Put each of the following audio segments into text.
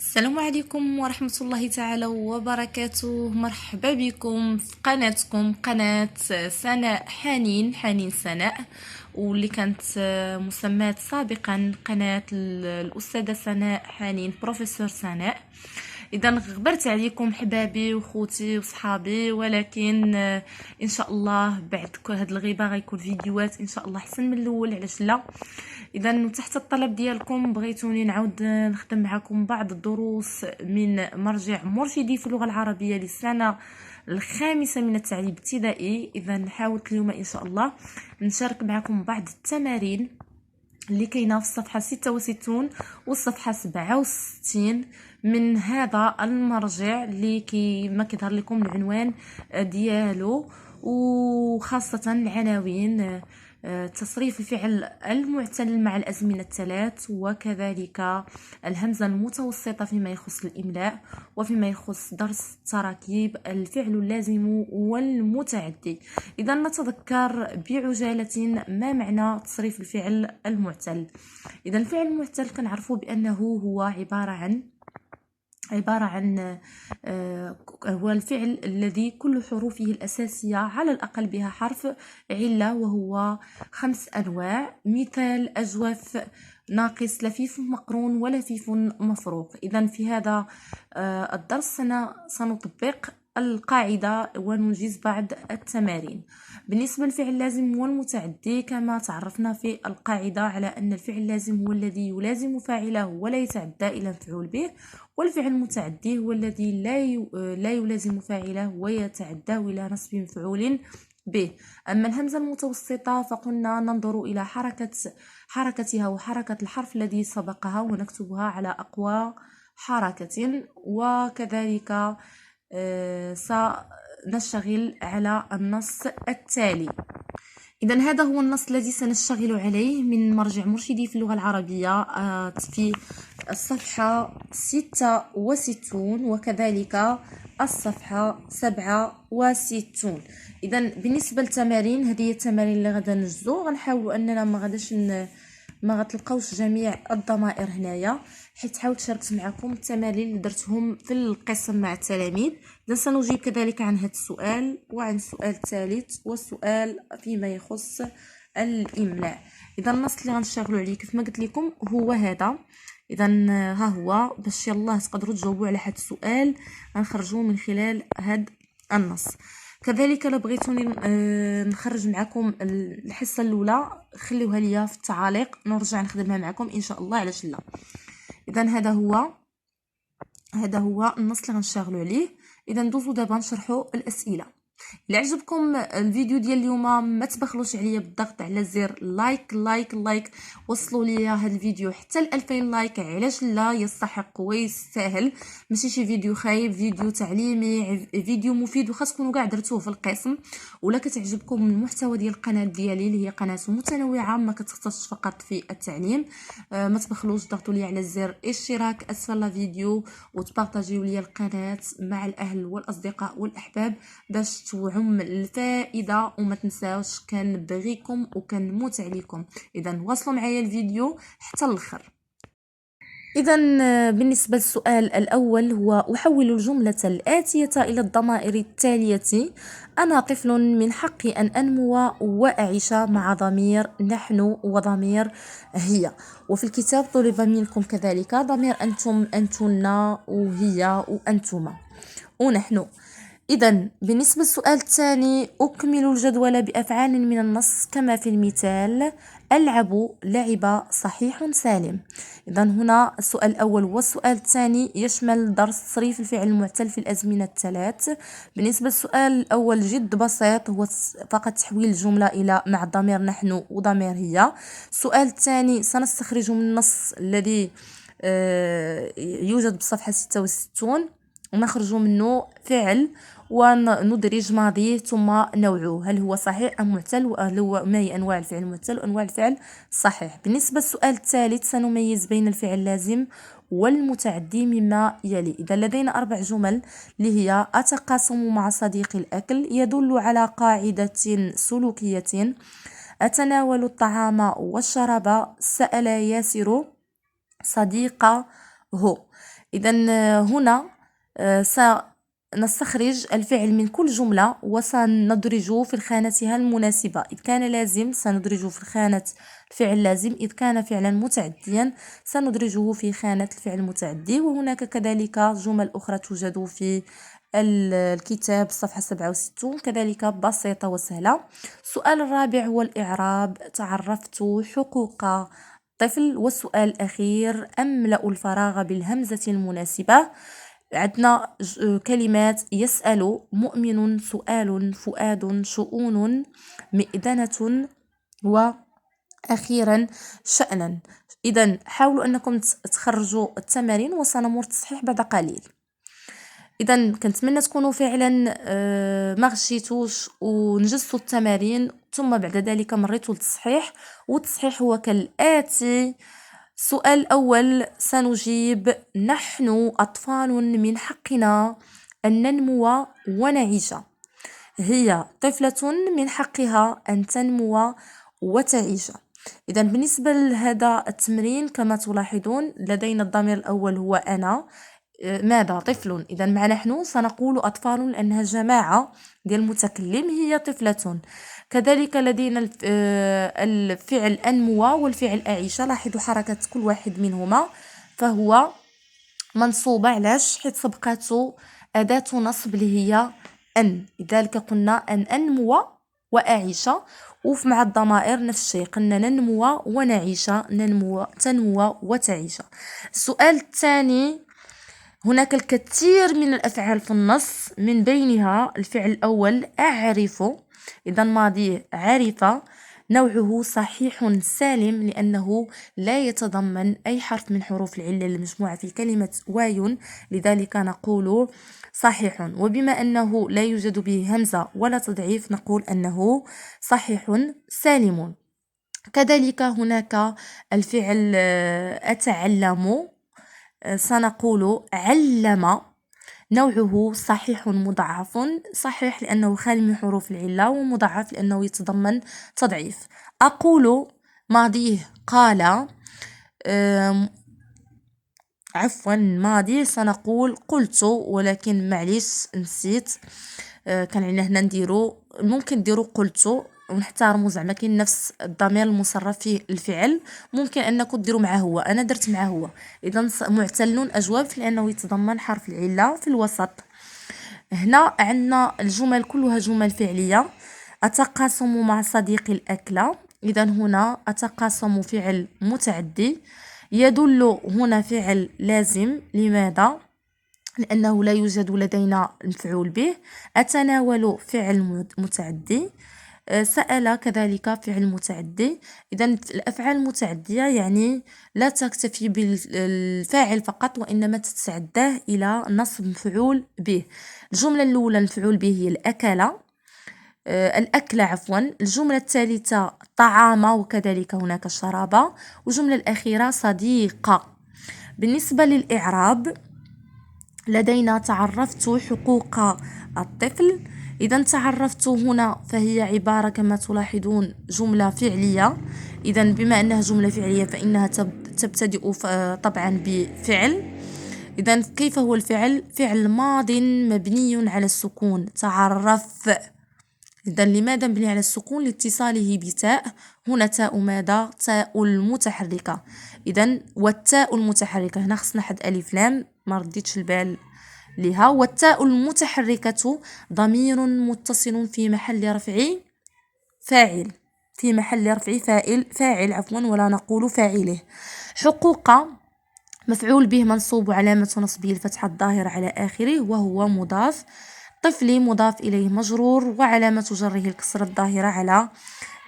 السلام عليكم ورحمة الله تعالى وبركاته. مرحبا بكم في قناتكم قناة سناء حنين سناء، واللي كانت مسمات سابقا قناة الأستاذة سناء حنين بروفيسور سناء. اذا غبرت عليكم حبابي وخوتي وصحابي، ولكن ان شاء الله بعد كل هاد الغيبه غيكون فيديوهات ان شاء الله احسن من الاول، علاش لا. اذا تحت الطلب ديالكم بغيتوني نعاود نخدم معكم بعض الدروس من مرجع مرشدي في اللغه العربيه للسنه الخامسه من التعليم الابتدائي. اذا حاولت اليوم ان شاء الله نشارك معكم بعض التمارين اللي كاينه في الصفحه 66 والصفحه 67 من هذا المرجع اللي كما كيظهر لكم العنوان ديالو، وخاصه العناوين تصريف الفعل المعتل مع الأزمنة الثلاث، وكذلك الهمزة المتوسطة فيما يخص الإملاء، وفيما يخص درس التراكيب الفعل اللازم والمتعدي. إذا نتذكر بعجالة ما معنى تصريف الفعل المعتل. إذا الفعل المعتل كنعرفوا بأنه هو عبارة عن هو الفعل الذي كل حروفه الأساسية على الأقل بها حرف علة، وهو 5 أنواع. مثال: أجوف، ناقص، لفيف مقرون، ولفيف مفروق. إذا في هذا الدرس سنطبق القاعدة وننجز بعض التمارين. بالنسبة للفعل اللازم والمتعدي، كما تعرفنا في القاعدة على أن الفعل اللازم هو الذي يلازم فاعله ولا يتعدى إلى مفعول به، والفعل المتعدي هو الذي لا يلازم فاعله ويتعدى إلى نصب مفعول به. أما الهمزة المتوسطة فقلنا ننظر إلى حركتها وحركة الحرف الذي سبقها ونكتبها على أقوى حركة، وكذلك سنشتغل على النص التالي. إذا هذا هو النص الذي سنشتغل عليه من مرجع مرشدي في اللغة العربية في الصفحة 66 وكذلك الصفحة 67. إذا بالنسبة للتمارين، هذه التمارين اللي غادا نجزو، غنحاولوا أننا ما غتلقاوش جميع الضمائر هنايا، حيت حاولت شاركت معكم التمارين اللي درتهم في القسم مع التلاميذ. اذا سنجيب كذلك عن هذا السؤال وعن السؤال الثالث والسؤال فيما يخص الاملاء. اذا النص اللي غنشتغلوا عليه كيف ما قلت لكم هو هذا. اذا ها هو، باش يلاه تقدروا تجاوبوا على هذا السؤال غنخرجوه من خلال هذا النص. كذلك لو بغيتوني نخرج معكم الحصه الاولى خليوها ليا في التعاليق، نرجع نخدمها معكم ان شاء الله، علاش لا. اذا هذا هو النص اللي غنشتغلوا عليه. اذا ندوزو دابا نشرحوا الاسئله. الا عجبكم الفيديو ديال اليوم ما تبخلوش عليا بالضغط على زر لايك. وصلوا لي هذا الفيديو حتى ل 2000 لايك، علاش لا، يستحق ويستاهل. ماشي شي فيديو خايب، فيديو تعليمي، فيديو مفيد، وخاصكم كاع درتوه في القسم. ولا كتعجبكم المحتوى ديال القناه ديالي اللي هي قناه متنوعه ما كتختصش فقط في التعليم، ما تبخلوش ضغطوا لي على زر اشتراك اسفل الفيديو، وتبارطاجيو لي القناه مع الاهل والاصدقاء والاحباب باش توعم الفائده. وما تنساوش كنبغيكم وكنموت عليكم. اذا واصلوا معايا الفيديو حتى الاخر. إذا بالنسبة للسؤال الأول هو: أحول الجملة الآتية إلى الضمائر التالية: أنا طفل من حقي أن أنمو وأعيش مع ضمير نحن وضمير هي. وفي الكتاب طلب منكم كذلك ضمير أنتم، أنتن، وهي، وأنتما، ونحن. إذا بالنسبة للسؤال الثاني: أكمل الجدول بأفعال من النص كما في المثال: ألعب، لعب، صحيح، سالم. إذا هنا السؤال الأول والسؤال الثاني يشمل درس تصريف الفعل المعتل في الأزمنة الثلاث. بالنسبة للسؤال الأول جد بسيط، هو فقط تحويل الجملة إلى مع ضمير نحن وضمير هي. السؤال الثاني سنستخرج من النص الذي يوجد بالصفحة 66 ونخرج منه فعل وندرج ماضيه ثم نوعه، هل هو صحيح أم معتل، وهل هو ما هي أنواع الفعل المعتل وأنواع الفعل الصحيح. بالنسبة للسؤال الثالث سنميز بين الفعل اللازم والمتعدي مما يلي. إذا لدينا 4 جمل اللي هي: أتقاسم مع صديقي الأكل، يدل على قاعدة سلوكية. أتناول الطعام والشراب، سأل ياسر صديقه. إذا هنا سنستخرج الفعل من كل جملة وسندرجه في خانتها المناسبة. إذ كان لازم سندرجه في خانة الفعل اللازم، إذ كان فعلا متعديا سندرجه في خانة الفعل المتعدي. وهناك كذلك جمل أخرى توجد في الكتاب صفحة 67 كذلك بسيطة وسهلة. السؤال الرابع هو الإعراب. تعرفت حقوق طفل. والسؤال الأخير أملأ الفراغ بالهمزة المناسبة. عندنا كلمات يسأل، مؤمن، سؤال، فؤاد، شؤون، مئذنة، وأخيرا شأنا. إذا حاولوا أنكم تخرجوا التمارين وسنمر التصحيح بعد قليل. إذا كنتمنى تكونوا فعلا ما غشيتوش ونجزتوا التمارين ثم بعد ذلك مريتوا للتصحيح. والتصحيح هو كالآتي. السؤال الأول سنجيب: نحن أطفال من حقنا أن ننمو ونعيش. هي طفلة من حقها أن تنمو وتعيش. إذا بالنسبة لهذا التمرين كما تلاحظون لدينا الضمير الأول هو أنا. ماذا؟ طفل. إذا مع نحن سنقول أطفال لأنها جماعة ديال المتكلم هي طفلة. كذلك لدينا الفعل أنمو والفعل أعيش. لاحظوا حركة كل واحد منهما، فهو منصوبة. علاش؟ حيث سبقته أداة نصب اللي هي أن. لذلك قلنا أن أنمو وأعيش. ومع الضمائر نفس الشيء، قلنا ننمو ونعيش، ننمو، تنمو وتعيش. السؤال الثاني: هناك الكثير من الأفعال في النص، من بينها الفعل الأول أعرف. إذا ماضي عرف. نوعه صحيح سالم لأنه لا يتضمن أي حرف من حروف العلة المجموعة في كلمة واي، لذلك نقول صحيح. وبما أنه لا يوجد به همزة ولا تضعيف نقول أنه صحيح سالم. كذلك هناك الفعل أتعلم. سنقول علم. نوعه صحيح مضاعف. صحيح لأنه خالي من حروف العلة، ومضاعف لأنه يتضمن تضعيف. أقول ماضيه قال. عفوا ماضي سنقول قلت، ولكن معليش نسيت. كان عندنا هنا نديرو، ممكن نديرو قلت ونحترموا زعما كاين نفس الضمير المصرف فيه الفعل، ممكن انكم ديروا معه هو. انا درت معه هو. اذا معتل اجواب لانه يتضمن حرف العله في الوسط. هنا عندنا الجمل كلها جمل فعليه. اتقاسم مع صديقي الاكله. اذا هنا اتقاسم فعل متعدي. يدل هنا فعل لازم. لماذا؟ لأنه لا يوجد لدينا المفعول به. أتناول فعل متعدي. سأل كذلك فعل متعدي. إذا الأفعال المتعدية يعني لا تكتفي بالفاعل فقط، وإنما تتعداه إلى نصب مفعول به. الجملة الأولى المفعول به هي الأكلة عفوا. الجملة الثالثة طعام، وكذلك هناك الشراب. والجملة الأخيرة صديقة. بالنسبة للإعراب لدينا تعرفت حقوق الطفل. إذا تعرفت هنا فهي عبارة كما تلاحظون جملة فعلية. إذا بما أنها جملة فعلية فإنها تبتدئ طبعا بفعل. إذا كيف هو الفعل؟ فعل ماض مبني على السكون. تعرف. إذا لماذا مبني على السكون؟ لاتصاله بتاء. هنا تاء ماذا؟ تاء المتحركة. إذا والتاء المتحركة هنا خصنا حد ألف لام ما رديتش البال لها. والتاء المتحركة ضمير متصل في محل رفع فاعل. في محل رفع فاعل عفوا، ولا نقول فاعله. حقوق مفعول به منصوب وعلامة نصبه الفتحة الظاهرة على آخره وهو مضاف. طفلي مضاف إليه مجرور وعلامة جره الكسرة الظاهرة على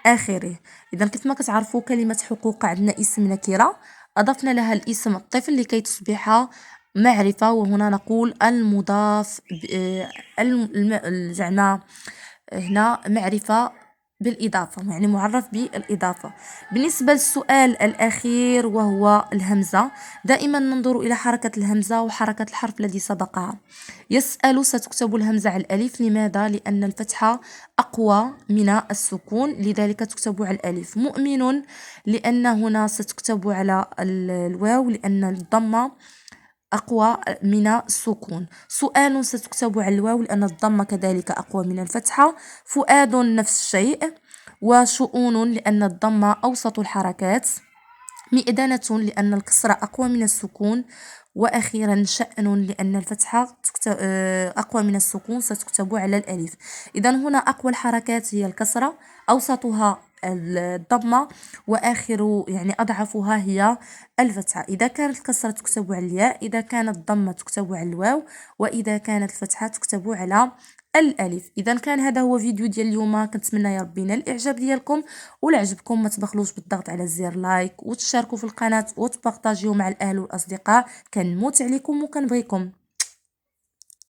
آخره. إذا كيف ما كتعرفوا كلمة حقوق عندنا اسم نكرة أضفنا لها الاسم الطفل لكي تصبح معرفة. وهنا نقول المضاف زعما هنا معرفة بالإضافة، يعني معرف بالإضافة. بالنسبة للسؤال الأخير وهو الهمزة، دائما ننظر إلى حركة الهمزة وحركة الحرف الذي سبقها. يسأل ستكتب الهمزة على الألف. لماذا؟ لأن الفتحة أقوى من السكون، لذلك تكتب على الألف. مؤمن لأن هنا ستكتب على الواو، لأن الضمة أقوى من السكون. سؤال ستكتب على الواو لأن الضمة كذلك أقوى من الفتحة. فؤاد نفس الشيء. وشؤون لأن الضمة أوسط الحركات. مئذنة لأن الكسرة أقوى من السكون. وأخيرا شأن لأن الفتحة أقوى من السكون ستكتب على الألف. إذا هنا أقوى الحركات هي الكسرة، أوسطها الضمة، وآخر يعني أضعفها هي الفتحة. إذا كانت الكسرة تكتب على الياء، إذا كانت الضمة تكتب على الواو، وإذا كانت الفتحة تكتب على الالف. اذا كان هذا هو فيديو ديال اليوم، كنتمنى يا ربي ينال الاعجاب ديالكم، ولا عجبكم ما تبخلوش بالضغط على زر لايك وتشاركوا في القناه وتبارطاجيو مع الاهل والاصدقاء. كنموت عليكم وكنبغيكم.